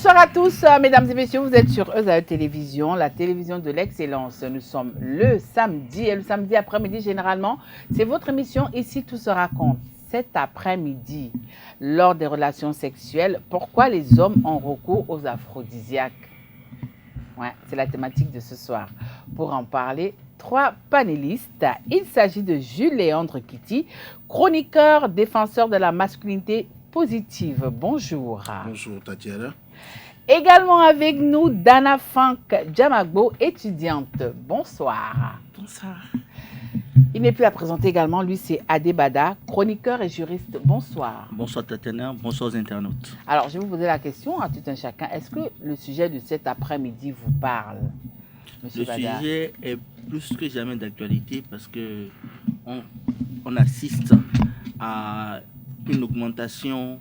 Bonsoir à tous, mesdames et messieurs, vous êtes sur ESAE Télévision, la télévision de l'excellence. Nous sommes le samedi et le samedi après-midi, généralement, c'est votre émission Ici tout se raconte. Cet après-midi, lors des relations sexuelles, pourquoi les hommes ont recours aux aphrodisiaques? Ouais, c'est la thématique de ce soir. Pour en parler, 3 panélistes. Il s'agit de Jules-Léandre Kitty, chroniqueur, défenseur de la masculinité positive. Bonjour. Bonjour Tatiana. Également avec nous, Dana Funk Djamagbo, étudiante. Bonsoir. Bonsoir. Il n'est plus à présenter également, lui c'est Adebada, chroniqueur et juriste. Bonsoir. Bonsoir Tatiana, bonsoir aux internautes. Alors, je vais vous poser la question à tout un chacun. Est-ce que le sujet de cet après-midi vous parle, Monsieur Bada? Sujet est plus que jamais d'actualité parce que on assiste à une augmentation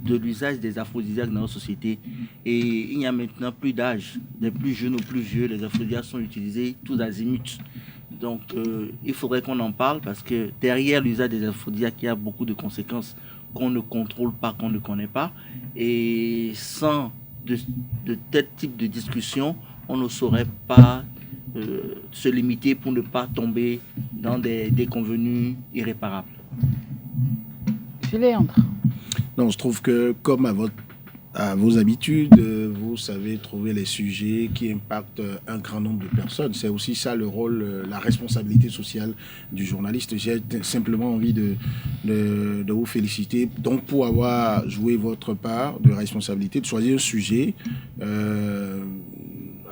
de l'usage des aphrodisiaques dans notre société et il n'y a maintenant plus d'âge, des plus jeunes aux plus vieux, les aphrodisiaques sont utilisés tous azimuts. Donc il faudrait qu'on en parle parce que derrière l'usage des aphrodisiaques, il y a beaucoup de conséquences qu'on ne contrôle pas, qu'on ne connaît pas, et sans de tel type de discussion, on ne saurait pas se limiter pour ne pas tomber dans des déconvenues irréparables. Jules-Léandre. Non, je trouve que comme à vos habitudes, vous savez trouver les sujets qui impactent un grand nombre de personnes. C'est aussi ça le rôle, la responsabilité sociale du journaliste. J'ai simplement envie de vous féliciter donc pour avoir joué votre part de responsabilité, de choisir un sujet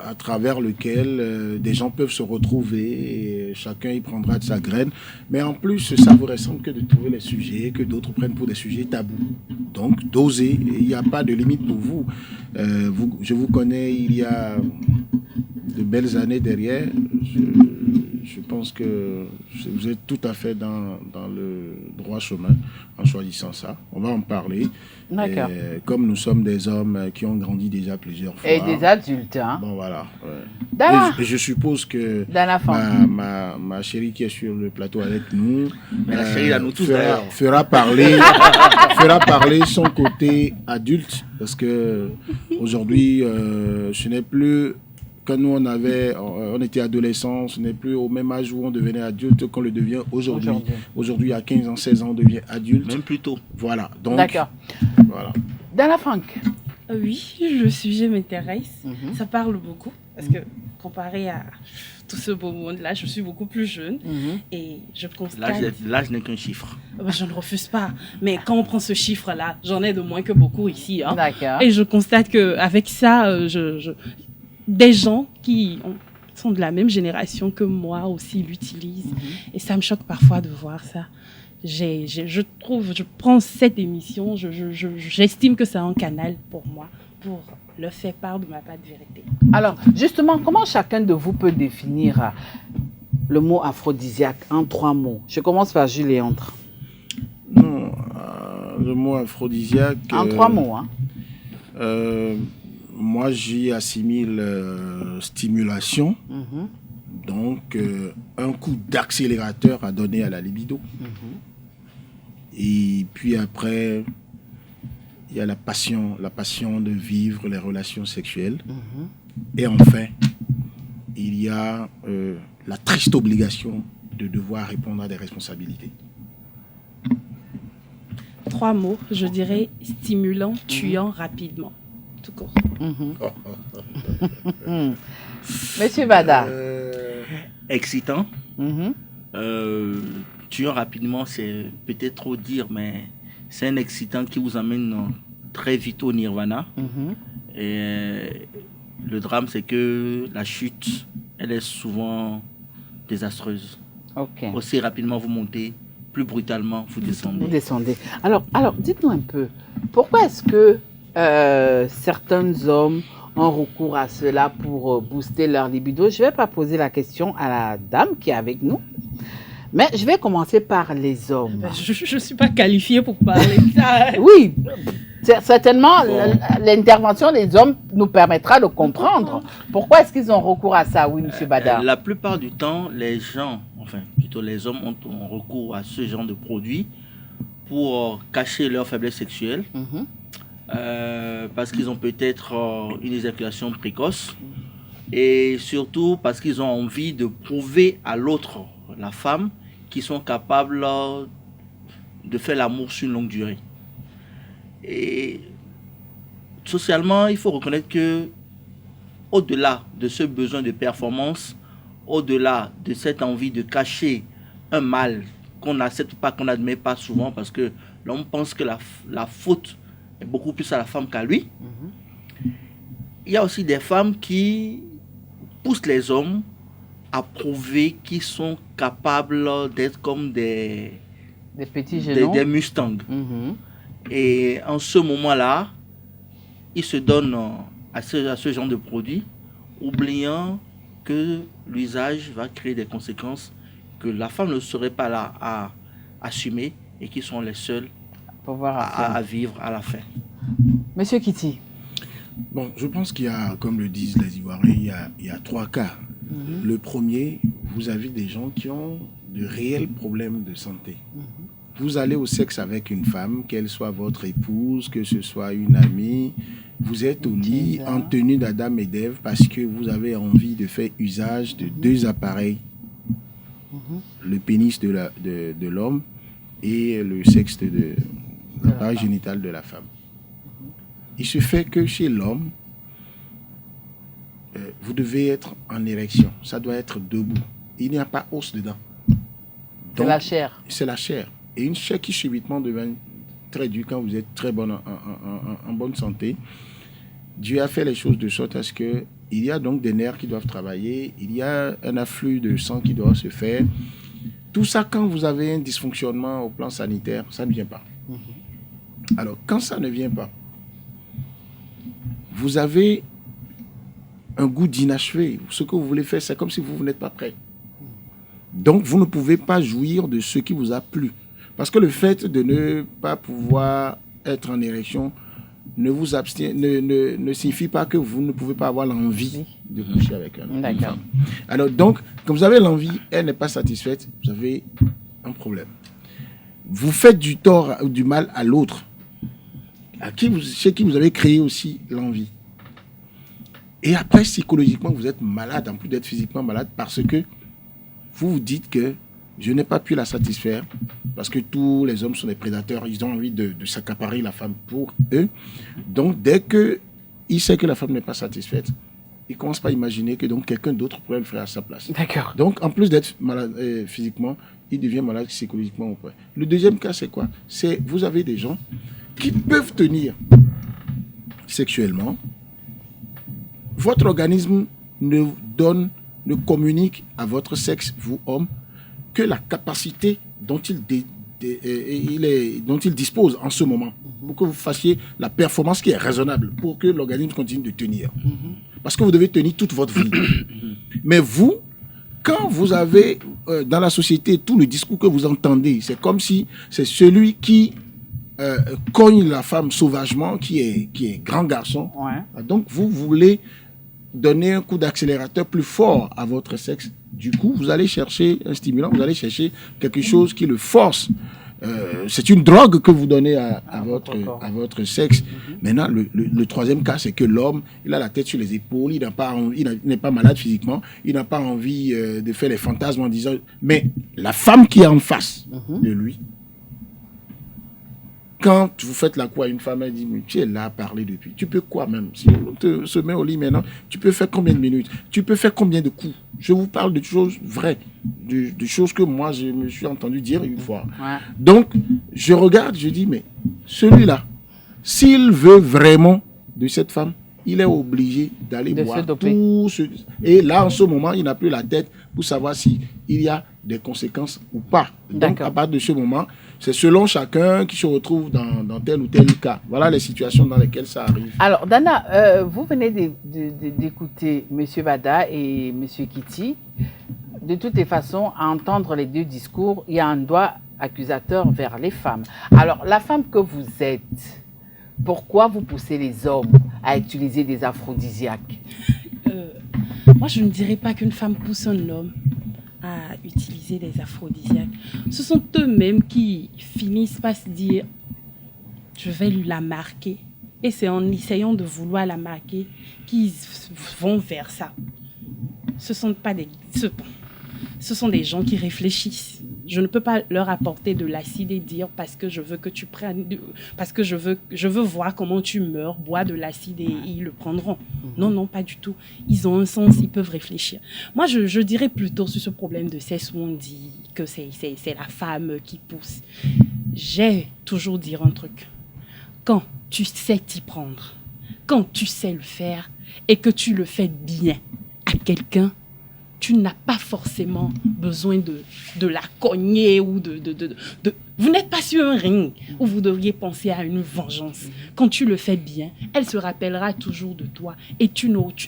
à travers lequel des gens peuvent se retrouver et chacun y prendra de sa graine. Mais en plus, ça vous ressemble que de trouver les sujets que d'autres prennent pour des sujets tabous. Donc, d'oser. Il n'y a pas de limite pour vous. Je vous connais il y a de belles années derrière. Je pense que vous êtes tout à fait dans le droit chemin en choisissant ça. On va en parler. D'accord. Comme nous sommes des hommes qui ont grandi déjà plusieurs fois. Et des adultes, hein. Bon, voilà. Dana. Et je suppose que Dana Funk. ma chérie qui est sur le plateau avec nous Mais la chérie à nous tous d'ailleurs. fera parler son côté adulte parce que aujourd'hui, ce n'est plus... Quand nous, on était adolescents, ce n'est plus au même âge où on devenait adulte qu'on le devient aujourd'hui. Aujourd'hui, à 15 ans, 16 ans, on devient adulte. Même plus tôt. Voilà. Donc, D'accord. Voilà. Dana Funk. Oui, le sujet m'intéresse. Ça parle beaucoup parce que comparé à tout ce beau monde-là, je suis beaucoup plus jeune et je constate... L'âge n'est qu'un chiffre. Je ne refuse pas, mais quand on prend ce chiffre-là, j'en ai de moins que beaucoup ici. Hein. D'accord. Et je constate qu'avec ça, des gens qui sont de la même génération que moi aussi l'utilisent. Et ça me choque parfois de voir ça. Je prends cette émission, j'estime que c'est un canal pour moi, pour leur faire part de ma part de vérité. Alors, justement, comment chacun de vous peut définir le mot aphrodisiaque en 3 mots? Je commence par Jules-Léandre. Non, le mot aphrodisiaque... En 3 mots, hein. Moi, j'y assimile stimulation, donc un coup d'accélérateur à donner à la libido. Et puis après, il y a la passion de vivre les relations sexuelles. Et enfin, il y a la triste obligation de devoir répondre à des responsabilités. 3 mots, je dirais stimulant, tuant rapidement. Tout court. Monsieur Bada. Excitant. Tuant rapidement, c'est peut-être trop dire, mais c'est un excitant qui vous amène très vite au nirvana. Et le drame, c'est que la chute, elle est souvent désastreuse. Ok. Aussi rapidement vous montez, plus brutalement vous descendez. Vous descendez. Alors dites-nous un peu, pourquoi est-ce que certains hommes ont recours à cela pour booster leur libido? Je ne vais pas poser la question à la dame qui est avec nous, mais je vais commencer par les hommes. Je ne suis pas qualifiée pour parler de ça. Oui, certainement, l'intervention des hommes nous permettra de comprendre pourquoi est-ce qu'ils ont recours à ça. Oui, monsieur Bada. La plupart du temps, les gens, enfin plutôt les hommes ont recours à ce genre de produits pour cacher leur faiblesse sexuelle. parce qu'ils ont peut-être une éjaculation précoce et surtout parce qu'ils ont envie de prouver à l'autre, la femme, qu'ils sont capables de faire l'amour sur une longue durée. Et socialement, il faut reconnaître que au-delà de ce besoin de performance, au-delà de cette envie de cacher un mal qu'on n'accepte pas, qu'on n'admet pas souvent, parce que l'homme pense que la faute est beaucoup plus à la femme qu'à lui. Il y a aussi des femmes qui poussent les hommes à prouver qu'ils sont capables d'être comme des petits genoux. Des Mustangs. Et en ce moment-là, ils se donnent à ce genre de produit, oubliant que l'usage va créer des conséquences que la femme ne serait pas là à assumer et qui sont les seuls à vivre à la fin. Monsieur Kitty. Bon, je pense qu'il y a, comme le disent les Ivoiriens, il y a 3 cas. Le premier, vous avez des gens qui ont de réels problèmes de santé. Vous allez au sexe avec une femme, qu'elle soit votre épouse, que ce soit une amie, vous êtes au lit en tenue d'Adam et d'Ève parce que vous avez envie de faire usage de 2 appareils. Le pénis de l'homme et le sexe de l'appareil génital de la femme. Il se fait que chez l'homme, vous devez être en érection. Ça doit être debout. Il n'y a pas os dedans. C'est la chair. C'est la chair. Et une chair qui subitement devient très dure quand vous êtes très bonne en bonne santé. Dieu a fait les choses de sorte à ce que il y a donc des nerfs qui doivent travailler, il y a un afflux de sang qui doit se faire. Tout ça, quand vous avez un dysfonctionnement au plan sanitaire, ça ne vient pas. Alors, quand ça ne vient pas, vous avez un goût d'inachevé. Ce que vous voulez faire, c'est comme si vous n'êtes pas prêt. Donc, vous ne pouvez pas jouir de ce qui vous a plu. Parce que le fait de ne pas pouvoir être en érection ne signifie pas que vous ne pouvez pas avoir l'envie de coucher avec un homme. D'accord. Alors, donc, quand vous avez l'envie, elle n'est pas satisfaite, vous avez un problème. Vous faites du tort, du mal à l'autre, chez qui vous avez créé aussi l'envie. Et après, psychologiquement, vous êtes malade, en plus d'être physiquement malade, parce que vous vous dites que je n'ai pas pu la satisfaire, parce que tous les hommes sont des prédateurs, ils ont envie de s'accaparer la femme pour eux. Donc, dès qu'il sait que la femme n'est pas satisfaite, il ne commence pas à imaginer que donc quelqu'un d'autre pourrait le faire à sa place. D'accord. Donc, en plus d'être malade physiquement, il devient malade psychologiquement auprès. Le deuxième cas, c'est quoi? C'est vous avez des gens qui peuvent tenir sexuellement. Votre organisme ne communique à votre sexe, vous, homme, que la capacité dont il dispose en ce moment, pour que vous fassiez la performance qui est raisonnable, pour que l'organisme continue de tenir. Parce que vous devez tenir toute votre vie. Mais vous, quand vous avez dans la société tout le discours que vous entendez, c'est comme si c'est celui qui cogne la femme sauvagement, qui est grand garçon. Ouais. Donc vous voulez donner un coup d'accélérateur plus fort à votre sexe. Du coup, vous allez chercher un stimulant, vous allez chercher quelque chose qui le force. C'est une drogue que vous donnez à votre sexe. Maintenant, le troisième cas, c'est que l'homme, il a la tête sur les épaules, il n'est pas malade physiquement, il n'a pas envie de faire les fantasmes en disant... Mais la femme qui est en face de lui, quand vous faites la cour à une femme, elle dit, mais tu es là à parler depuis. Tu peux quoi même? Si on se met au lit maintenant, tu peux faire combien de minutes? Tu peux faire combien de coups? Je vous parle de choses vraies, de choses que moi, je me suis entendu dire une fois. Ouais. Donc, je regarde, je dis, mais celui-là, s'il veut vraiment de cette femme, il est obligé d'aller boire tout ce... Et là, en ce moment, il n'a plus la tête pour savoir s'il y a des conséquences ou pas. Donc, à partir de ce moment, c'est selon chacun qui se retrouve dans tel ou tel cas. Voilà les situations dans lesquelles ça arrive. Alors, Dana, vous venez d'écouter M. Bada et M. Kitty. De toutes les façons, à entendre les deux discours, il y a un doigt accusateur vers les femmes. Alors, la femme que vous êtes, pourquoi vous poussez les hommes à utiliser des aphrodisiaques? Moi, je ne dirais pas qu'une femme pousse un homme à utiliser des aphrodisiaques. Ce sont eux-mêmes qui finissent par se dire « je vais lui la marquer ». Et c'est en essayant de vouloir la marquer qu'ils vont vers ça. Ce sont des gens qui réfléchissent. Je ne peux pas leur apporter de l'acide et dire parce que je veux que tu prennes, parce que je veux voir comment tu meurs, bois de l'acide et ils le prendront. Non, non, pas du tout. Ils ont un sens, ils peuvent réfléchir. Moi, je dirais plutôt sur ce problème de sexe où on dit que c'est la femme qui pousse. J'ai toujours dit un truc. Quand tu sais t'y prendre, quand tu sais le faire et que tu le fais bien à quelqu'un, tu n'as pas forcément besoin de la cogner ou Vous n'êtes pas sur un ring où vous devriez penser à une vengeance. Quand tu le fais bien, elle se rappellera toujours de toi et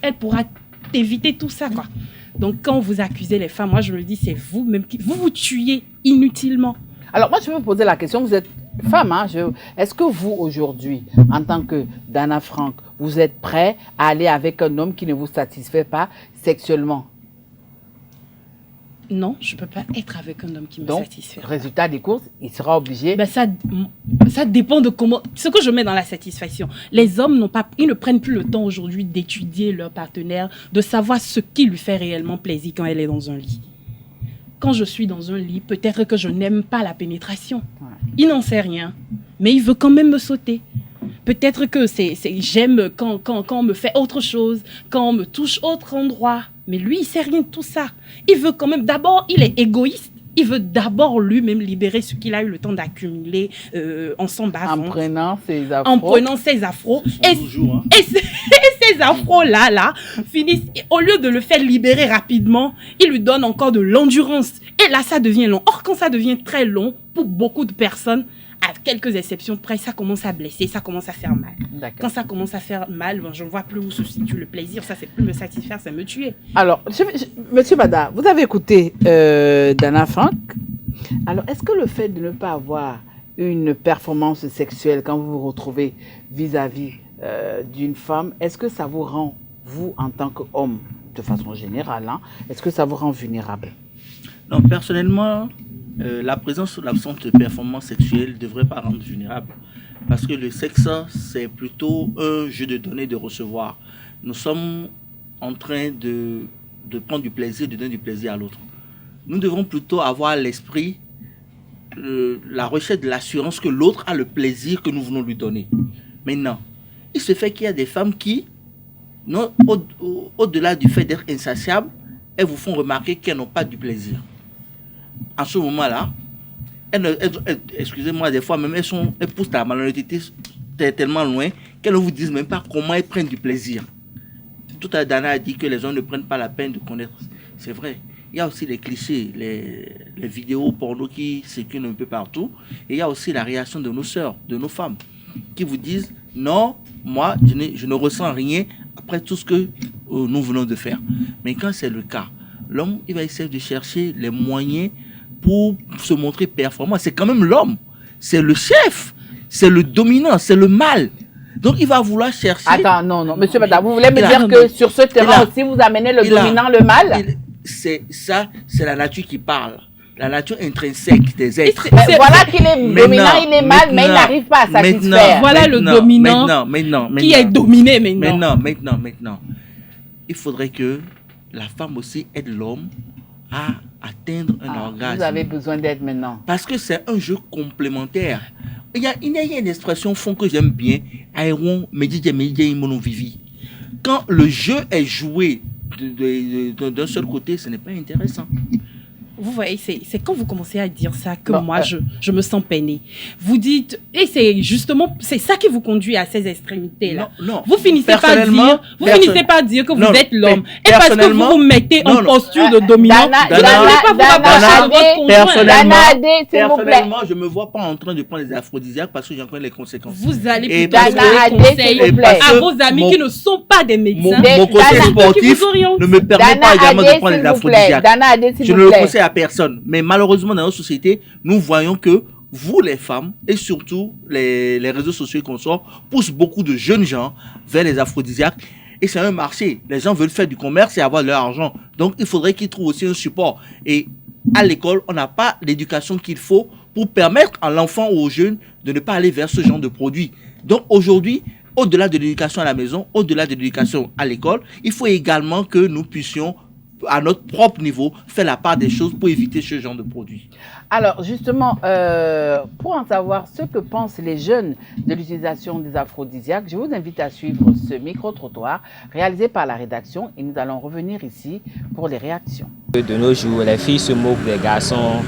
elle pourra t'éviter tout ça, quoi. Donc, quand vous accusez les femmes, moi, je le dis, c'est vous-même qui vous tuez inutilement. Alors, moi, je vais vous poser la question. Vous êtes femme, hein? Est-ce que vous, aujourd'hui, en tant que Dana Frank, vous êtes prêt à aller avec un homme qui ne vous satisfait pas sexuellement? Non, je ne peux pas être avec un homme qui me satisfait. Résultat des courses, il sera obligé. Ben ça dépend de comment. Ce que je mets dans la satisfaction. Les hommes ils ne prennent plus le temps aujourd'hui d'étudier leur partenaire, de savoir ce qui lui fait réellement plaisir quand elle est dans un lit. Quand je suis dans un lit, peut-être que je n'aime pas la pénétration. Ouais. Il n'en sait rien, mais il veut quand même me sauter. Peut-être que j'aime quand on me fait autre chose, quand on me touche autre endroit. Mais lui, il ne sait rien de tout ça. Il veut quand même, d'abord, il est égoïste. Il veut d'abord lui-même libérer ce qu'il a eu le temps d'accumuler en s'en battant. En prenant ses afros. En prenant ses afros. Et ces afros-là, finissent, au lieu de le faire libérer rapidement, il lui donne encore de l'endurance. Et là, ça devient long. Or, quand ça devient très long, pour beaucoup de personnes, à quelques exceptions près, ça commence à blesser, ça commence à faire mal. Quand ça commence à faire mal, je ne vois plus où se situe le plaisir. Ça, c'est plus me satisfaire, c'est me tuer. Alors, Monsieur Bada, vous avez écouté Dana Frank. Alors, est-ce que le fait de ne pas avoir une performance sexuelle quand vous vous retrouvez vis-à-vis d'une femme, est-ce que ça vous rend, vous, en tant qu'homme, de façon générale, hein, est-ce que ça vous rend vulnérable? Non, personnellement, la présence ou l'absence de performance sexuelle ne devrait pas rendre vulnérable. Parce que le sexe, c'est plutôt un jeu de donner et de recevoir. Nous sommes en train de prendre du plaisir, de donner du plaisir à l'autre. Nous devons plutôt avoir l'esprit, la recherche de l'assurance que l'autre a le plaisir que nous venons lui donner. Maintenant, il se fait qu'il y a des femmes qui, au-delà du fait d'être insatiables, elles vous font remarquer qu'elles n'ont pas du plaisir. En ce moment-là, excusez-moi, des fois même, elles poussent la malhonnêteté tellement loin qu'elles ne vous disent même pas comment elles prennent du plaisir. Tout à l'heure, Dana a dit que les gens ne prennent pas la peine de connaître. C'est vrai. Il y a aussi les clichés, les vidéos porno qui circulent un peu partout. Et il y a aussi la réaction de nos sœurs, de nos femmes, qui vous disent « Non, moi, je ne ressens rien après tout ce que nous venons de faire. » Mais quand c'est le cas, l'homme, il va essayer de chercher les moyens pour se montrer performant. C'est quand même l'homme. C'est le chef. C'est le dominant. C'est le mâle. Donc, il va vouloir chercher... Attends, non. Monsieur Bada, vous voulez me dire que sur ce terrain aussi, vous amenez le dominant, le mâle? C'est la nature qui parle. La nature intrinsèque des êtres. Voilà qu'il est dominant, il est mâle, mais il n'arrive pas à satisfaire. Voilà le dominant qui est dominé maintenant. Maintenant. Il faudrait que la femme aussi aide l'homme à atteindre un orgasme. Vous avez besoin d'aide maintenant. Parce que c'est un jeu complémentaire. Il y a une expression fond que j'aime bien. Quand le jeu est joué d'un seul côté, ce n'est pas intéressant. Vous voyez, c'est quand vous commencez à dire ça que moi, je me sens peinée. Vous dites, et c'est justement, c'est ça qui vous conduit à ces extrémités-là. Non. Vous finissez par dire que vous êtes l'homme. Et parce que vous vous mettez en posture de dominant, vous n'allez pas vous rapprocher de votre conjoint. Personnellement, je ne me vois pas en train de prendre des aphrodisiaques parce que j'en connais les conséquences. Vous allez plutôt donner conseil à vos amis qui ne sont pas des médecins. Mon conseil sportif ne me permet pas également de prendre des aphrodisiaques. Je ne le conseille à personne. Mais malheureusement, dans notre société, nous voyons que vous, les femmes, et surtout les réseaux sociaux qu'on sort, poussent beaucoup de jeunes gens vers les aphrodisiaques. Et c'est un marché. Les gens veulent faire du commerce et avoir leur argent. Donc, il faudrait qu'ils trouvent aussi un support. Et à l'école, on n'a pas l'éducation qu'il faut pour permettre à l'enfant ou aux jeunes de ne pas aller vers ce genre de produits. Donc, aujourd'hui, au-delà de l'éducation à la maison, au-delà de l'éducation à l'école, il faut également que nous puissions, à notre propre niveau, faire la part des choses pour éviter ce genre de produits. Alors, justement, pour en savoir ce que pensent les jeunes de l'utilisation des aphrodisiaques, je vous invite à suivre ce micro-trottoir réalisé par la rédaction et nous allons revenir ici pour les réactions. De nos jours, les filles se moquent des garçons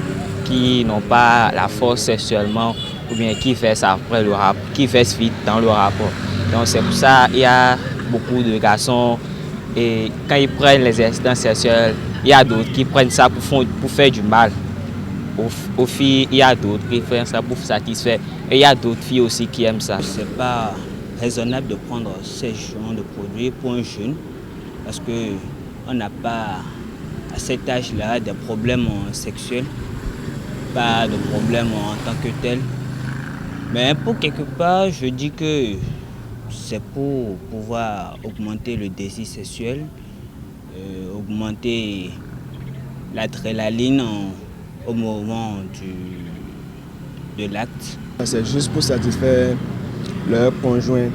qui n'ont pas la force sexuellement ou bien qui fait ça après le rap, qui fait vite dans le rapport. Donc c'est pour ça qu'il y a beaucoup de garçons et quand ils prennent les incidents sexuels, il y a d'autres qui prennent ça pour faire du mal. Aux filles, il y a d'autres qui font ça pour satisfaire. Et il y a d'autres filles aussi qui aiment ça. Ce n'est pas raisonnable de prendre ces genres de produits pour un jeune parce qu'on n'a pas à cet âge-là des problèmes sexuels, pas de problèmes en tant que tel. Mais pour quelque part, je dis que c'est pour pouvoir augmenter le désir sexuel, augmenter l'adrénaline au moment de l'acte. C'est juste pour satisfaire leur conjoint.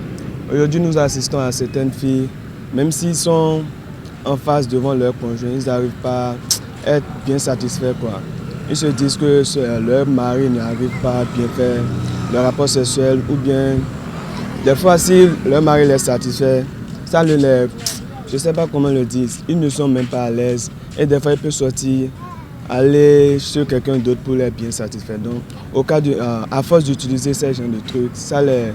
Aujourd'hui, nous assistons à certaines filles, même s'ils sont en face devant leur conjoint, ils n'arrivent pas à être bien satisfaits, quoi. Ils se disent que leur mari n'arrive pas à bien faire le rapport sexuel ou bien des fois si leur mari les satisfait, ça ne les... Je ne sais pas comment le dire, ils ne sont même pas à l'aise et des fois ils peuvent sortir, aller sur quelqu'un d'autre pour les bien satisfaire. Donc au cas à force d'utiliser ces genres de trucs, ça les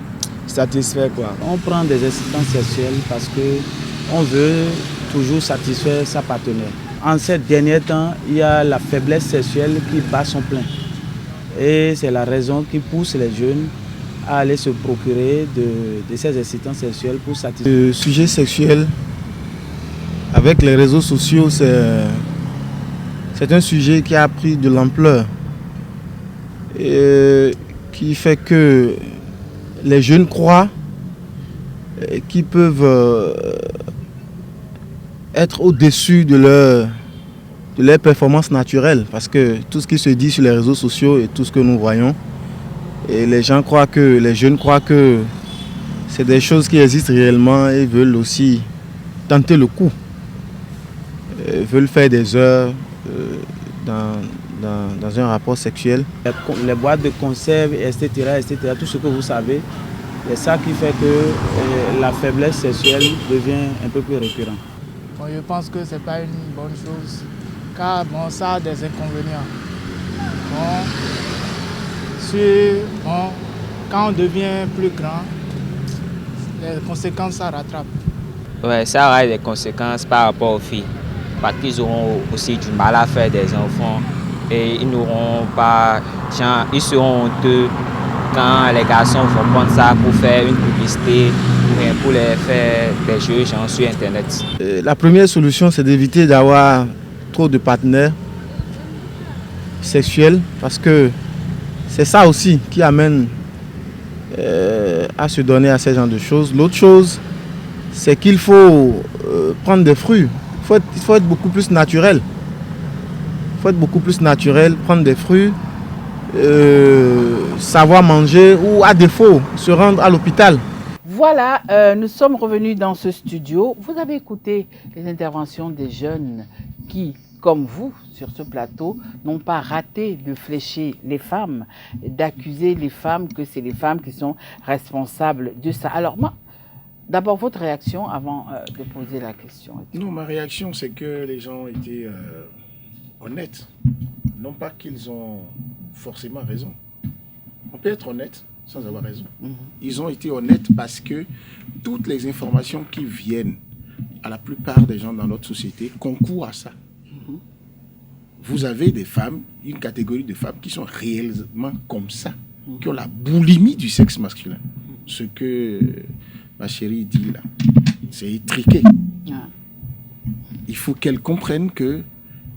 satisfait, quoi. On prend des excitants sexuels parce qu'on veut toujours satisfaire sa partenaire. En ces derniers temps, il y a la faiblesse sexuelle qui bat son plein. Et c'est la raison qui pousse les jeunes à aller se procurer de ces excitants sexuels pour satisfaire. Le sujet sexuel, avec les réseaux sociaux, c'est un sujet qui a pris de l'ampleur et qui fait que les jeunes croient qu'ils peuvent être au-dessus de leur performance naturelle, parce que tout ce qui se dit sur les réseaux sociaux et tout ce que nous voyons, et les jeunes croient que c'est des choses qui existent réellement et veulent aussi tenter le coup, veulent faire des heures dans un rapport sexuel. Les boîtes de conserve, etc., tout ce que vous savez, c'est ça qui fait que la faiblesse sexuelle devient un peu plus récurrente. Bon, je pense que ce n'est pas une bonne chose, car bon, ça a des inconvénients. Quand on devient plus grand, les conséquences, ça rattrape. Ouais, ça aura des conséquences par rapport aux filles, parce qu'ils auront aussi du mal à faire des enfants et ils n'auront pas, ils seront honteux quand les garçons vont prendre ça pour faire une publicité ou pour les faire des jeux genre sur Internet. La première solution, c'est d'éviter d'avoir trop de partenaires sexuels, parce que c'est ça aussi qui amène à se donner à ce genre de choses. L'autre chose, c'est qu'il faut prendre des fruits. Il faut être beaucoup plus naturel. Il faut être beaucoup plus naturel, prendre des fruits, savoir manger ou à défaut se rendre à l'hôpital. Voilà, nous sommes revenus dans ce studio. Vous avez écouté les interventions des jeunes qui, comme vous, sur ce plateau, n'ont pas raté de flécher les femmes, d'accuser les femmes que c'est les femmes qui sont responsables de ça. Alors moi, d'abord votre réaction avant de poser la question. Non, ma réaction, c'est que les gens ont été honnêtes. Non pas qu'ils ont forcément raison. On peut être honnête sans avoir raison. Ils ont été honnêtes parce que toutes les informations qui viennent à la plupart des gens dans notre société concourent à ça. Vous avez des femmes, une catégorie de femmes qui sont réellement comme ça, qui ont la boulimie du sexe masculin. Ce que ma chérie dit là, c'est étriqué. Il faut qu'elle comprenne que,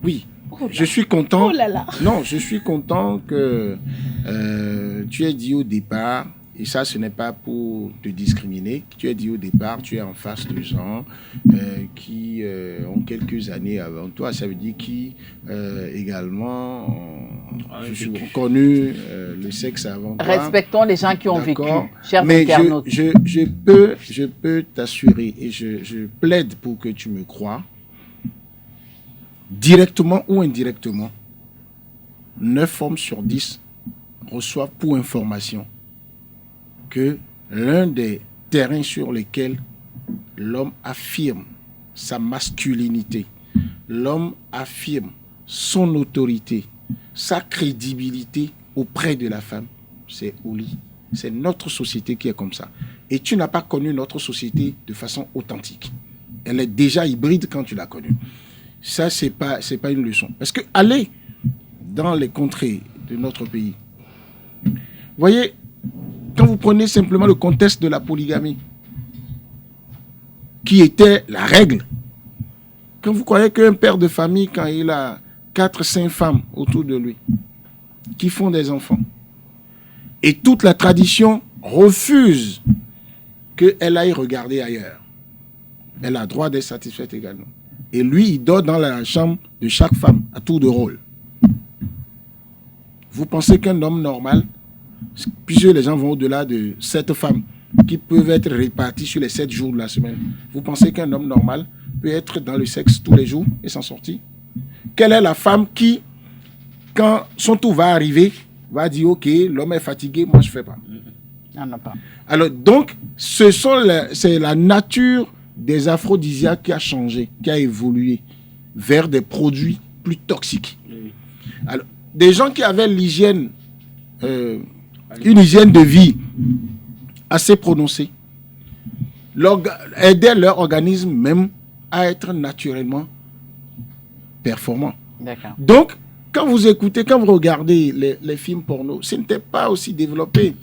oui, je suis content. Oh là là. Non, je suis content que tu aies dit au départ et ça, ce n'est pas pour te discriminer. Tu as dit au départ, tu es en face de gens qui ont quelques années avant toi. Ça veut dire qui également ont connu le sexe avant toi. Respectons les gens qui ont vécu, chers Mais internautes. je peux t'assurer et je plaide pour que tu me crois, directement ou indirectement, 9 hommes sur 10 reçoivent pour information que l'un des terrains sur lesquels l'homme affirme sa masculinité, l'homme affirme son autorité, sa crédibilité auprès de la femme, c'est au lit. C'est notre société qui est comme ça. Et tu n'as pas connu notre société de façon authentique. Elle est déjà hybride quand tu l'as connue. Ça, c'est pas une leçon. Parce que aller dans les contrées de notre pays, voyez, quand vous prenez simplement le contexte de la polygamie, qui était la règle, quand vous croyez qu'un père de famille, quand il a 4-5 femmes autour de lui, qui font des enfants, et toute la tradition refuse qu'elle aille regarder ailleurs, elle a droit d'être satisfaite également. Et lui, il dort dans la chambre de chaque femme, à tour de rôle. Vous pensez qu'un homme normal, puisque les gens vont au-delà de 7 femmes qui peuvent être réparties sur les 7 jours de la semaine, vous pensez qu'un homme normal peut être dans le sexe tous les jours et s'en sortir? Quelle est la femme qui, quand son tour va arriver, va dire « Ok, l'homme est fatigué, moi je ne fais pas ». Alors donc, c'est la nature des aphrodisiaques qui a changé, qui a évolué vers des produits plus toxiques. Alors, des gens qui avaient l'hygiène, une hygiène de vie assez prononcée, aidaient leur organisme même à être naturellement performant. Donc, quand vous écoutez, quand vous regardez les films porno, ce n'était pas aussi développé.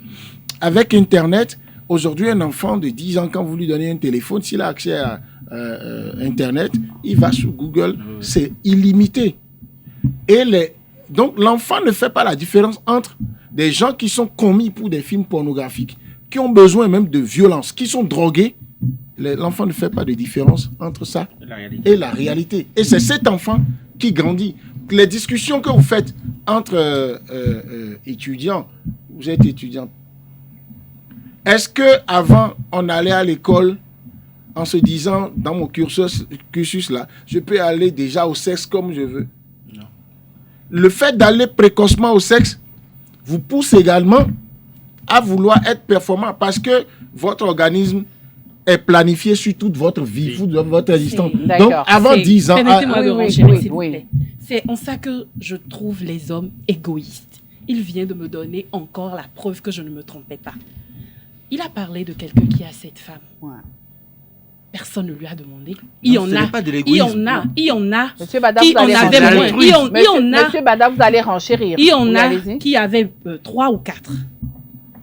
Avec Internet, aujourd'hui, un enfant de 10 ans, quand vous lui donnez un téléphone, s'il a accès à Internet, il va sur Google, c'est illimité. Donc, l'enfant ne fait pas la différence entre des gens qui sont commis pour des films pornographiques, qui ont besoin même de violence, qui sont drogués. L'enfant ne fait pas de différence entre ça et la réalité. Et c'est cet enfant qui grandit. Les discussions que vous faites entre étudiants, vous êtes étudiant. Est-ce qu'avant, on allait à l'école en se disant, dans mon cursus là, je peux aller déjà au sexe comme je veux? Non. Le fait d'aller précocement au sexe vous pousse également à vouloir être performant parce que votre organisme est planifié sur toute votre vie, toute votre existence. Donc, avant 10 ans... Permettez-moi de renchaîner, s'il vous plaît. C'est en ça que je trouve les hommes égoïstes. Il vient de me donner encore la preuve que je ne me trompais pas. Il a parlé de quelqu'un qui a 7 femmes. Ouais. Personne ne lui a demandé. Il y en a. Monsieur Bada, vous allez Monsieur Bada, vous allez renchérir. Il y en a qui avaient 3 ou 4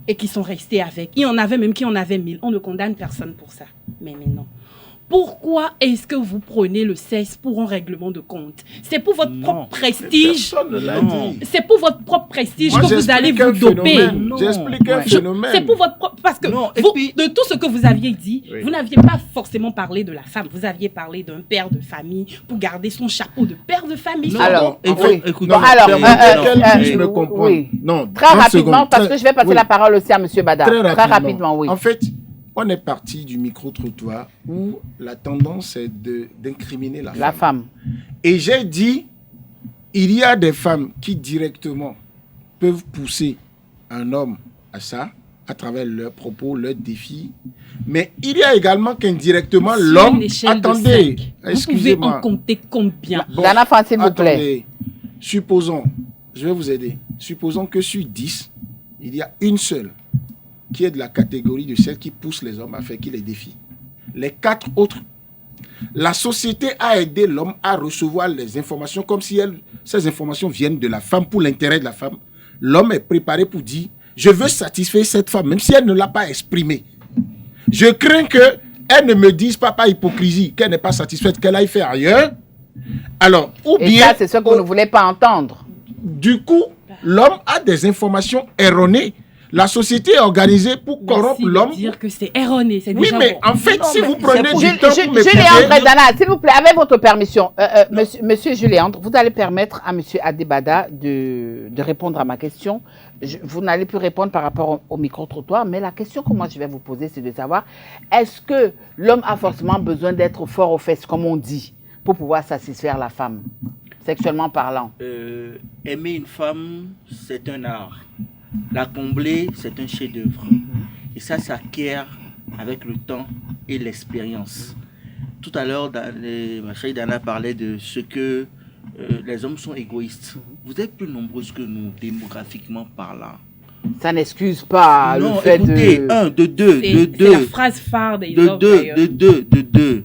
et qui sont restés avec. Il y en avait même qui en avaient 1000. On ne condamne personne pour ça. Mais non. Pourquoi est-ce que vous prenez le sexe pour un règlement de compte? C'est pour votre propre prestige. C'est pour votre propre prestige que vous allez vous doper. J'explique un phénomène. C'est pour votre propre... Parce que de tout ce que vous aviez dit, vous n'aviez pas forcément parlé de la femme. Vous aviez parlé d'un père de famille pour garder son chapeau de père de famille. Non, alors, je me comprends. Non, très rapidement, parce que je vais passer la parole aussi à M. Bada. Très rapidement, oui. En fait, on est parti du micro-trottoir où la tendance est d'incriminer la femme. Et j'ai dit, il y a des femmes qui directement peuvent pousser un homme à ça, à travers leurs propos, leurs défis. Mais il y a également qu'indirectement, l'homme... Attendez, excusez-moi. Vous pouvez en compter combien? Dana Fan, s'il vous plaît. Supposons, je vais vous aider, supposons que sur 10, il y a une seule qui est de la catégorie de celles qui poussent les hommes à faire qui les défient. Les 4 autres, la société a aidé l'homme à recevoir les informations comme si ces informations viennent de la femme pour l'intérêt de la femme. L'homme est préparé pour dire, je veux satisfaire cette femme, même si elle ne l'a pas exprimé. Je crains qu'elle ne me dise pas par hypocrisie qu'elle n'est pas satisfaite, qu'elle aille faire ailleurs. Alors, ou bien... Et ça, c'est ce que vous ne voulez pas entendre. Du coup, l'homme a des informations erronées. La société est organisée pour corrompre l'homme. Dire que c'est erroné, c'est Oui, déjà mais bon. en fait, si vous prenez du temps pour Julie-André Dana, s'il vous plaît, avec votre permission, monsieur Julie-André, vous allez permettre à monsieur Adebada de répondre à ma question. Vous n'allez plus répondre par rapport au micro-trottoir, mais la question que moi je vais vous poser, c'est de savoir, est-ce que l'homme a forcément besoin d'être fort aux fesses, comme on dit, pour pouvoir satisfaire la femme, sexuellement parlant? Aimer une femme, c'est un art. La combler, c'est un chef-d'œuvre. Et ça s'acquiert avec le temps et l'expérience. Tout à l'heure, ma chère Dana parlait de ce que les hommes sont égoïstes. Vous êtes plus nombreuses que nous, démographiquement parlant. Ça n'excuse pas non, le fait écoutez, de... C'est la phrase phare des hommes, d'ailleurs. De deux.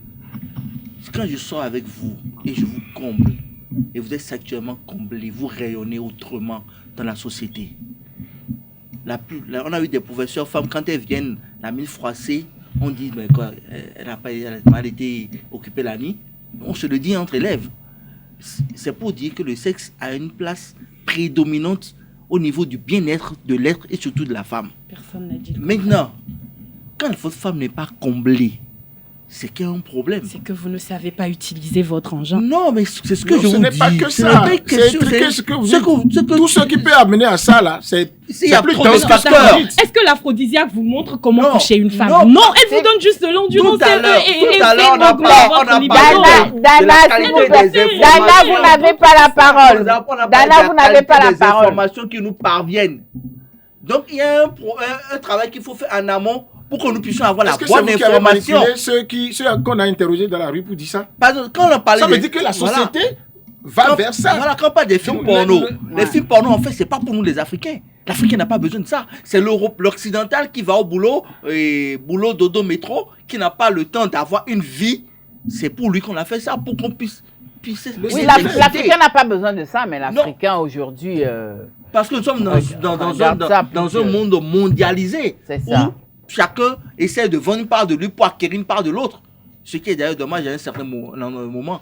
Quand je sors avec vous et je vous comble, et vous êtes sexuellement comblé, vous rayonnez autrement dans la société. On a eu des professeurs femmes, quand elles viennent la mine froissée, on dit mais quoi, elle a mal été occupée la nuit. On se le dit entre élèves. C'est pour dire que le sexe a une place prédominante au niveau du bien-être de l'être et surtout de la femme. Personne n'a dit. Maintenant, quand votre femme n'est pas comblée, c'est qu'il y a un problème. C'est que vous ne savez pas utiliser votre engin. Non, mais c'est ce que je vous dis. Ce n'est pas que ça. C'est ce que vous dites. Tout ce qui peut amener à ça, là, c'est plus trop de facteurs. Est-ce que l'aphrodisiaque vous montre comment Non. toucher une femme? Non. Non, elle vous donne juste de l'endurance. Tout à l'heure, et on a parlé Dana, s'il vous plaît. Dana, vous n'avez pas la parole. Dana, vous n'avez pas la parole. Informations qui nous parviennent. Donc, il y a un travail qu'il faut faire en amont pour que nous puissions avoir la bonne information. Ceux qu'on a interrogés dans la rue pour dire ça. Quand on parlait ça veut dire que la société va vers ça. Voilà, quand on parle des films porno, les films porno, en fait, c'est pas pour nous les Africains. L'Africain n'a pas besoin de ça. C'est l'occidental qui va au boulot, boulot, dodo, métro, qui n'a pas le temps d'avoir une vie. C'est pour lui qu'on a fait ça, pour qu'on puisse. Oui, l'Africain n'a pas besoin de ça, mais l'Africain aujourd'hui. Parce que nous sommes dans un monde mondialisé. C'est ça. Chacun essaie de vendre une part de lui pour acquérir une part de l'autre. Ce qui est d'ailleurs dommage à un certain moment.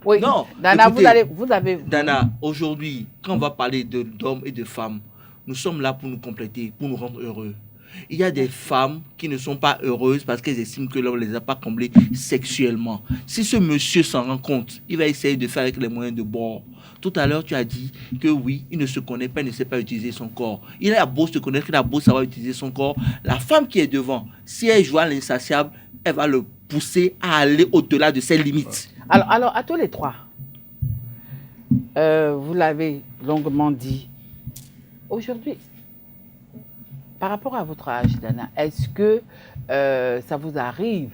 Oui, non, Dana, écoutez, vous avez... Dana, aujourd'hui, quand on va parler d'hommes et de femmes, nous sommes là pour nous compléter, pour nous rendre heureux. Il y a des femmes qui ne sont pas heureuses parce qu'elles estiment que l'homme ne les a pas comblées sexuellement. Si ce monsieur s'en rend compte, il va essayer de faire avec les moyens de bord. Tout à l'heure, tu as dit que oui, il ne se connaît pas, il ne sait pas utiliser son corps. Il a beau se connaître, il a beau savoir utiliser son corps. La femme qui est devant, si elle joue à l'insatiable, elle va le pousser à aller au-delà de ses limites. Alors, à tous les trois, vous l'avez longuement dit. Aujourd'hui, par rapport à votre âge, Dana, est-ce que ça vous arrive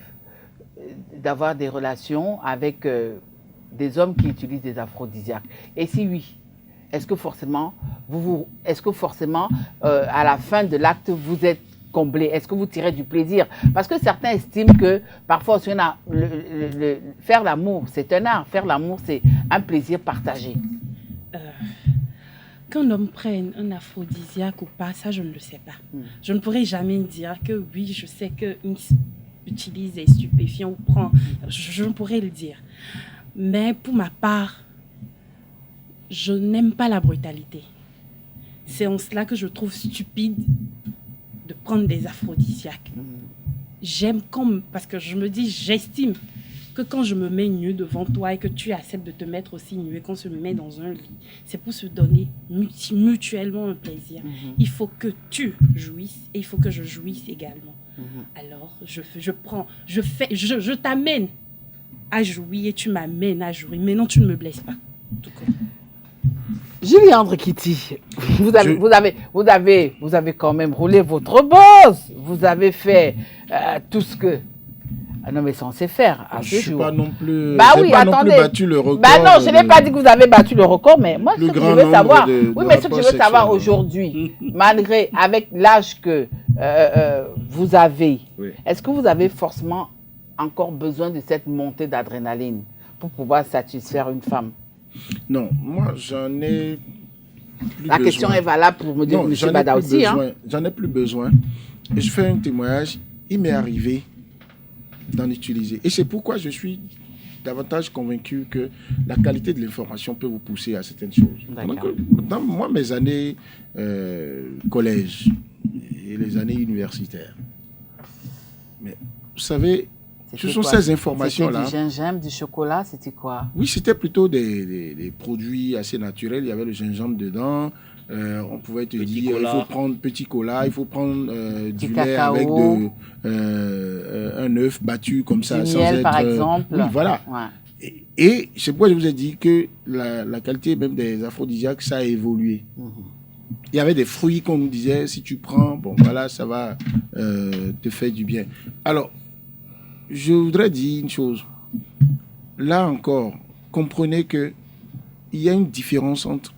d'avoir des relations avec des hommes qui utilisent des aphrodisiaques? Et si oui, est-ce que forcément, à la fin de l'acte, vous êtes comblé? Est-ce que vous tirez du plaisir? Parce que certains estiment que parfois, faire l'amour, c'est un art. Faire l'amour, c'est un plaisir partagé. Qu'un homme prenne un aphrodisiaque ou pas, ça, je ne le sais pas. Je ne pourrais jamais dire que oui, je sais qu'il utilise des stupéfiants ou prend. Je ne pourrais le dire. Mais pour ma part, je n'aime pas la brutalité. C'est en cela que je trouve stupide de prendre des aphrodisiaques. J'aime parce que je me dis, j'estime que quand je me mets nu devant toi et que tu acceptes de te mettre aussi nu et qu'on se met dans un lit, c'est pour se donner mutuellement un plaisir. Il faut que tu jouisses et il faut que je jouisse également. Alors, je t'amène à jouir et tu m'amènes à jouir. Mais non, tu ne me blesses pas. Tout comme. Julie-André Kitty, vous avez quand même roulé votre boss. Vous avez fait tout ce que un homme est censé faire à ce jour. Je n'ai pas non plus, non plus battu le record. Non, je n'ai pas dit que vous avez battu le record, mais moi, ce que je veux savoir, ce que je veux savoir aujourd'hui, malgré, avec l'âge que vous avez, est-ce que vous avez forcément encore besoin de cette montée d'adrénaline pour pouvoir satisfaire une femme? Non, moi, j'en ai plus La question est valable pour me dire M. Bada aussi. J'en ai plus besoin. Et je fais un témoignage. Il m'est arrivé d'en utiliser. Et c'est pourquoi je suis davantage convaincu que la qualité de l'information peut vous pousser à certaines choses. Dans mes années collège, et les années universitaires. Mais vous savez, ce C'était sont quoi? ces informations-là. C'était du gingembre, du chocolat, c'était quoi? Oui, c'était plutôt des produits assez naturels. Il y avait le gingembre dedans. On pouvait te dire, il faut prendre petit cola, il faut prendre du lait avec un œuf battu comme ça. Du sans miel, être, par exemple. Oui, voilà. Ouais. Et c'est pourquoi je vous ai dit que la qualité même des aphrodisiaques, ça a évolué. Il y avait des fruits qu'on nous disait, si tu prends, bon voilà, ça va te faire du bien. Alors, je voudrais dire une chose. Là encore, comprenez qu'il y a une différence entre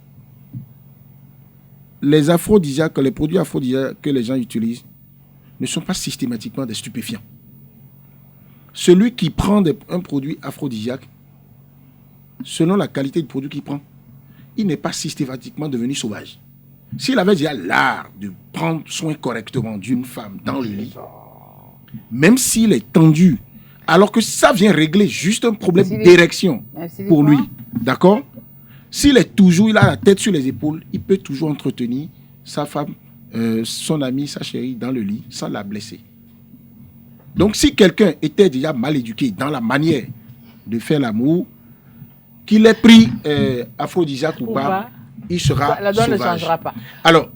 les aphrodisiaques, les produits aphrodisiaques que les gens utilisent ne sont pas systématiquement des stupéfiants. Celui qui prend un produit aphrodisiaque, selon la qualité du produit qu'il prend, il n'est pas systématiquement devenu sauvage. S'il avait déjà l'art de prendre soin correctement d'une femme dans le lit, même s'il est tendu, alors que ça vient régler juste un problème d'érection pour lui, d'accord? S'il est toujours, il a la tête sur les épaules, il peut toujours entretenir sa femme, son amie, sa chérie dans le lit sans la blesser. Donc si quelqu'un était déjà mal éduqué dans la manière de faire l'amour, qu'il ait pris aphrodisiaque ou pas, il sera la donne sauvage. ne changera pas. Alors,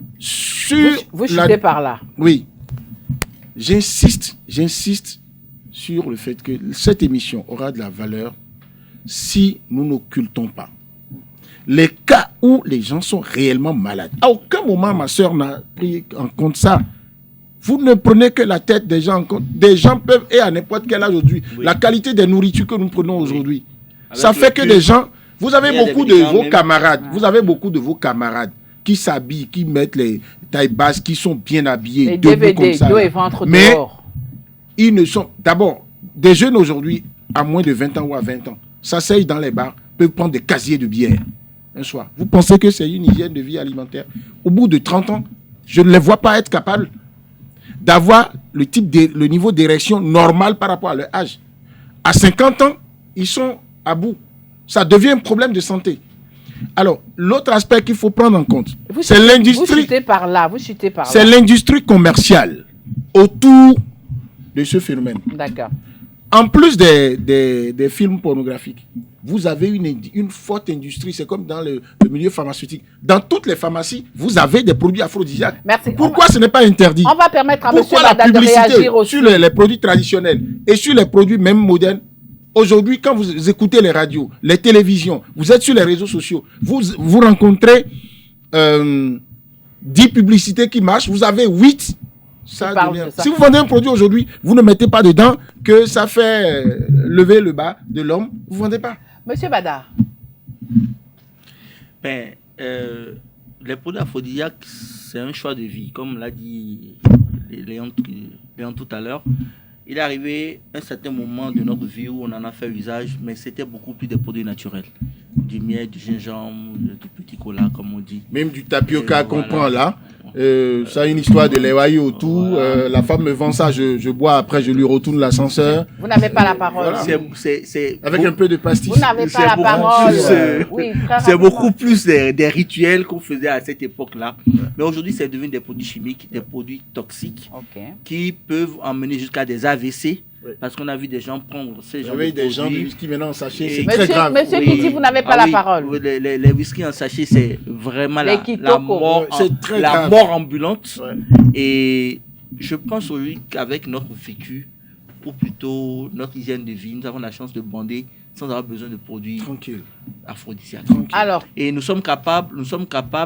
vous chutez par là. Oui. J'insiste sur le fait que cette émission aura de la valeur si nous n'occultons pas les cas où les gens sont réellement malades. À aucun moment, ma soeur n'a pris en compte ça. Vous ne prenez que la tête des gens en compte. Des gens peuvent, et à n'importe quel âge aujourd'hui, la qualité des nourritures que nous prenons aujourd'hui, ça fait que des gens... Vous avez beaucoup de vos camarades, vous avez beaucoup de vos camarades qui s'habillent, qui mettent les tailles basses, qui sont bien habillés, les debout DVD, comme ça. dos et ventre Mais dehors. ils ne sont... D'abord, des jeunes aujourd'hui, à moins de 20 ans ou à 20 ans, s'asseyent dans les bars, peuvent prendre des casiers de bière un soir. Vous pensez que c'est une hygiène de vie alimentaire? Au bout de 30 ans, je ne les vois pas être capables d'avoir le niveau d'érection normal par rapport à leur âge. À 50 ans, ils sont à bout. Ça devient un problème de santé. Alors, l'autre aspect qu'il faut prendre en compte, c'est l'industrie. Vous chutez par là, vous chutez par là. C'est l'industrie commerciale autour de ce phénomène. D'accord. En plus des films pornographiques, vous avez une forte industrie. C'est comme dans le milieu pharmaceutique. Dans toutes les pharmacies, vous avez des produits aphrodisiaques. Merci. Pourquoi ce n'est pas interdit? On va permettre à M. Pourquoi la Bada de publicité réagir aussi. sur les produits traditionnels et sur les produits même modernes? Aujourd'hui, quand vous écoutez les radios, les télévisions, vous êtes sur les réseaux sociaux, vous rencontrez 10 publicités qui marchent, vous avez 8. Si vous vendez un produit aujourd'hui, vous ne mettez pas dedans que ça fait lever le bas de l'homme, vous ne vendez pas. Monsieur Bada. Les produits aphrodisiaques, c'est un choix de vie. Comme l'a dit Léon tout à l'heure, il est arrivé un certain moment de notre vie où on en a fait usage, mais c'était beaucoup plus des produits naturels. Du miel, du gingembre, du petit cola, comme on dit. Même du tapioca qu'on prend là. Ça a une histoire de l'évaillé autour. Voilà. La femme me vend ça, je bois, après je lui retourne l'ascenseur. Vous n'avez pas la parole. Voilà. Avec un peu de pastis. Vous n'avez pas la parole. C'est beaucoup plus des rituels qu'on faisait à cette époque-là. Mais aujourd'hui, c'est devenu des produits chimiques, des produits toxiques qui peuvent emmener jusqu'à des AVC. Parce qu'on a vu des gens prendre ces genres de produits. des gens de whisky maintenant en sachet, c'est très grave. Monsieur qui dit vous n'avez pas la parole. Les whisky en sachet, c'est vraiment la mort, la mort ambulante. Ouais. Et je pense aujourd'hui qu'avec notre vécu, ou plutôt notre hygiène de vie, nous avons la chance de bander sans avoir besoin de produits aphrodisiaques. Alors, et nous sommes capables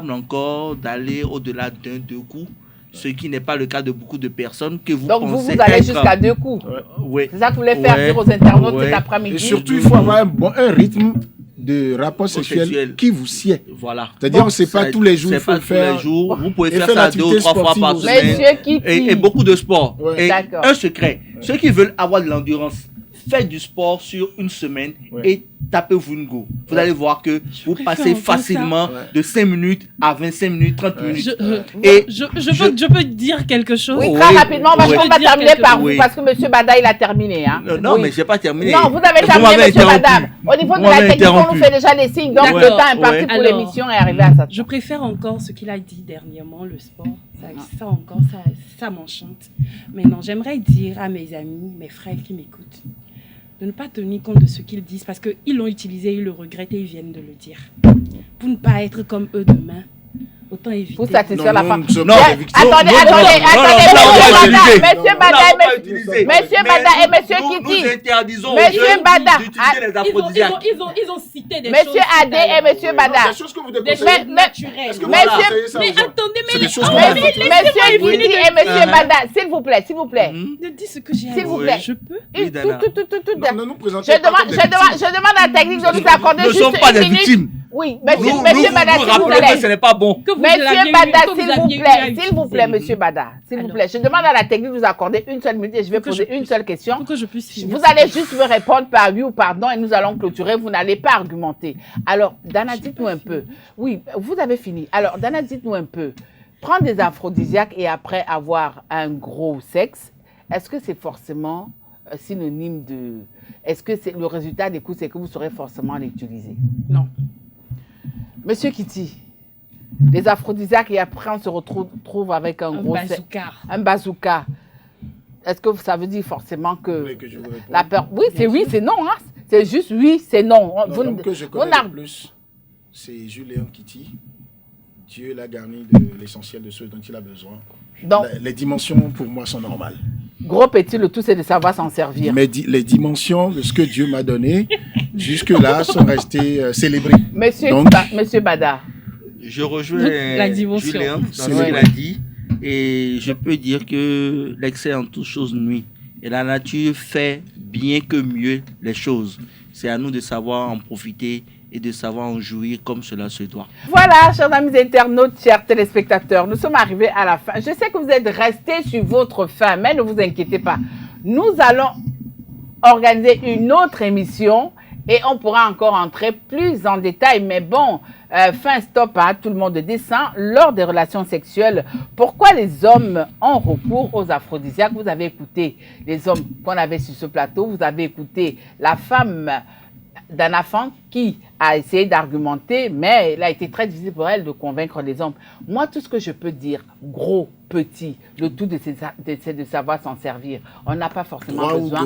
encore d'aller au-delà d'un, 2 coups. Ce qui n'est pas le cas de beaucoup de personnes que vous donc pensez. Donc vous allez jusqu'à 2 coups. Ouais. C'est ça que vous voulez faire dire aux internautes cet après-midi. Et surtout, il faut avoir un rythme de rapport sexuel qui vous sied. Voilà. C'est-à-dire que ce n'est pas tous les jours, il faut le faire. Tous les jours. Vous pouvez faire ça 2 ou 3 fois par semaine. Monsieur qui et beaucoup de sport. Ouais. Et un secret, ceux qui veulent avoir de l'endurance faites du sport sur une semaine et tapez Vungo. Vous allez voir que vous passez facilement de 5 minutes à 25 minutes, 30 minutes. Je peux dire quelque chose. Oui, très rapidement, on va terminer par vous parce que M. Bada, il a terminé. Hein. Non, mais je n'ai pas terminé. Non, vous avez terminé, M. Bada. Au niveau de la technique, on nous fait déjà les signes. Donc, le temps est parti pour l'émission et arrivé à ça. Je préfère encore ce qu'il a dit dernièrement, le sport. Ça encore, ça m'enchante. Maintenant, j'aimerais dire à mes amis, mes frères qui m'écoutent, de ne pas tenir compte de ce qu'ils disent parce qu'ils l'ont utilisé, ils le regrettent et ils viennent de le dire. Pour ne pas être comme eux demain, autant éviter. Pour satisfaire la femme. Non, attendez, Monsieur Bada et Monsieur Kitty. Monsieur Bada. Ils ont cité des choses. Monsieur Adé et Monsieur Bada. Des choses naturelles. Mais attendez, Monsieur Kitty et Monsieur Bada, s'il vous plaît. Ne dis ce que j'ai à dire. S'il vous plaît. Je peux. Je demande à la technique de nous accorder juste une minute. Nous ne sommes pas des victimes. Oui, Monsieur Bada, s'il vous plaît. Ce n'est pas bon. Monsieur Bada, s'il vous plaît, Monsieur Bada, s'il vous plaît. Je demande à la technique de nous accorder une seule minute et je vais poser une seule question. Pour que je puisse finir. Vous allez juste me répondre par oui ou par non et nous allons clôturer. Vous n'allez pas argumenter. Alors, Dana, dites-nous un peu. Oui, vous avez fini. Alors, Dana, dites-nous un peu. Prendre des aphrodisiaques et après avoir un gros sexe, est-ce que c'est forcément synonyme de... Est-ce que le résultat des coups, c'est que vous saurez forcément l'utiliser? Non. Monsieur Kitty, les aphrodisiaques et après on se retrouve avec un gros bazooka. Un bazooka. Est-ce que ça veut dire forcément que je vous réponde. la peur? Oui, c'est non. Hein? C'est juste oui, c'est non. L'homme que je connais le plus, c'est Julien Kitty. Dieu l'a garni de l'essentiel de ce dont il a besoin. Donc, les dimensions pour moi sont normales. Gros petit, le tout c'est de savoir s'en servir. Mais les dimensions de ce que Dieu m'a donné, jusque-là, sont restées célébrées. Monsieur Bada. Je rejoins Julien dans ce qu'il a dit. Et je peux dire que l'excès en toutes choses nuit. Et la nature fait bien que mieux les choses. C'est à nous de savoir en profiter et de savoir en jouir comme cela se doit. Voilà, chers amis internautes, chers téléspectateurs, nous sommes arrivés à la fin. Je sais que vous êtes restés sur votre faim, mais ne vous inquiétez pas. Nous allons organiser une autre émission et on pourra encore entrer plus en détail. Mais bon, fin stop à tout le monde descend lors des relations sexuelles. Pourquoi les hommes ont recours aux aphrodisiaques? Vous avez écouté les hommes qu'on avait sur ce plateau. Vous avez écouté la femme d'un enfant qui a essayé d'argumenter, mais il a été très difficile pour elle de convaincre les hommes. Moi, tout ce que je peux dire, gros, petit, le tout c'est de savoir s'en servir. On n'a pas forcément besoin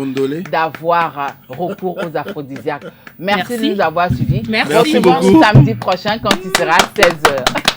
d'avoir recours aux aphrodisiaques. Merci de nous avoir suivis. Merci beaucoup. Samedi prochain quand il sera 16h.